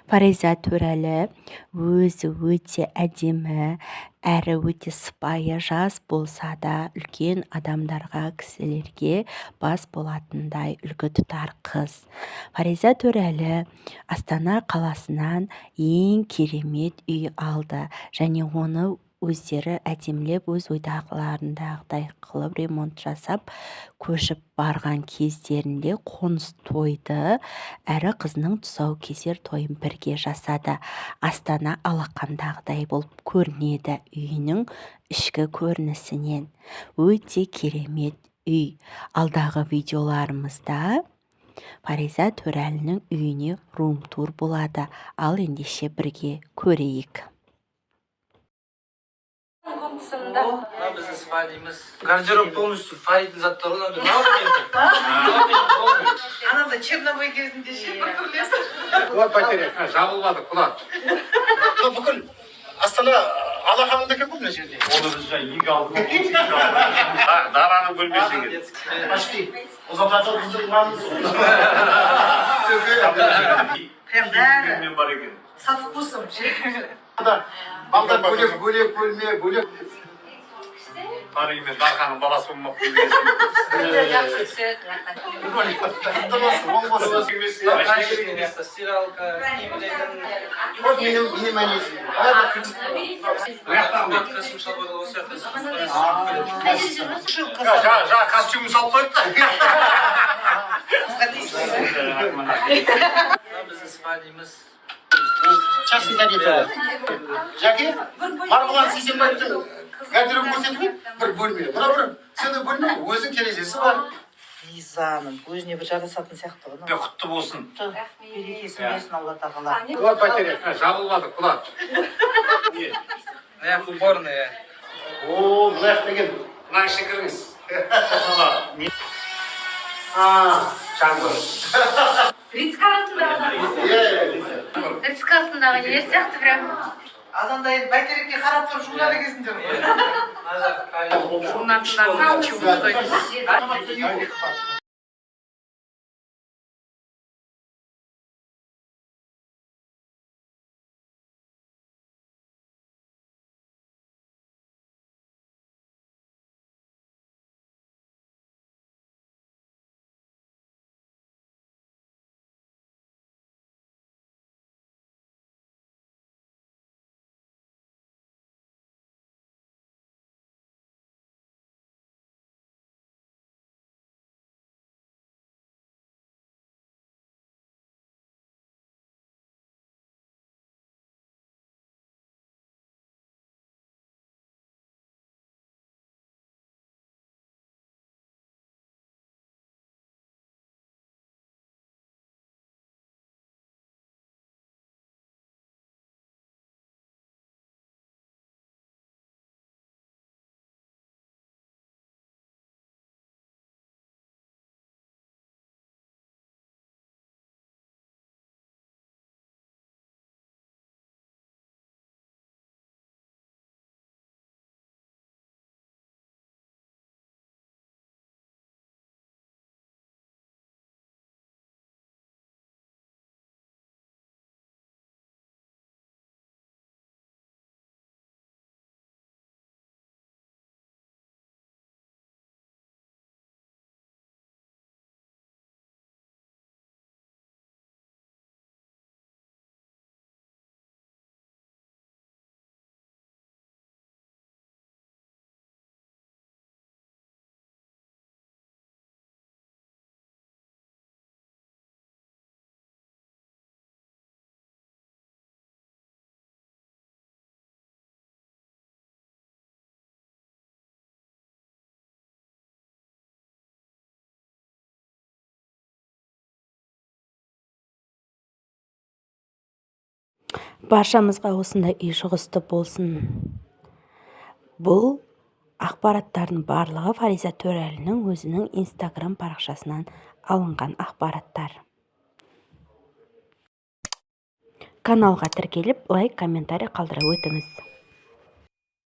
Фариза туралы өзі өте әдемі, әрі өте сыпайы, жас болса да үлкен адамдарға, кісілерге бас болатындай үлгі тұтар қыз. Фариза туралы Астана қаласынан ең керемет үй алды және оны өздері әдемілеп, өз ойдағыларындағыдай қылып ремонт жасап, көшіп барған кездерінде қоныс тойды, әрі қызының тұсаукесер тойын бірге жасады. Астана алақандағыдай болып көрінеді үйінің ішкі көрінісінен. Өте керемет үй. Алдағы видеоларымызда Фариза Төрәлінің үйіне рум-тур болады. Ал ендеше бірге көрейік. Biz istifademiz gardırop полностью Farid'in zatları ne yapıyor? Anam da Çernobil gezinde şey bakırlıyorsun. Вот потерял, жабылмады, құлады. Бүкіл Астана алақанындaki бұл не жерде? Оны біз ек алдыма дараны бөлмесі керек. Почти. Ұзататын біздің маңыз. Прям бәрі Мен бар екен. со вкусом. Балдар бөлек бөлме. Тарih мен Дарханның баласы болмақ деген. Качественное место, стиралка, Вот менің мәнесі. Касым шалбар осы Жаңа костюмін салып қойып та. Biz istifademiz Часында кетеді. Жәке, Марғұлан Сейсенбаевтың гардероб көрсетіп бір бөлме. Мына бір сенің бөлме, өзің терезесі бар. Лизаның өзіне бір жарасатын сияқты ғой. Құтты болсын. Берекесін берсін Алла тағала. Вот потерял, жабылмады, құлады. Ne уборная. О, мына жақ деген. Мына ішіне кіріңіз. Шаңғы. Рицк артындағы ер сияқты прям Азандай бәйтерекке қарап тұрып жұмлады кезінде ғой. журнатынан чуып қойды. Баршамызға осындай үй шығысты болсын. Бұл ақпараттардың барлығы Фариза Төрәлінің өзінің Инстаграм парақшасынан алынған ақпараттар. Каналға тіркеліп, лайк, комментарий қалдыра өтіңіз.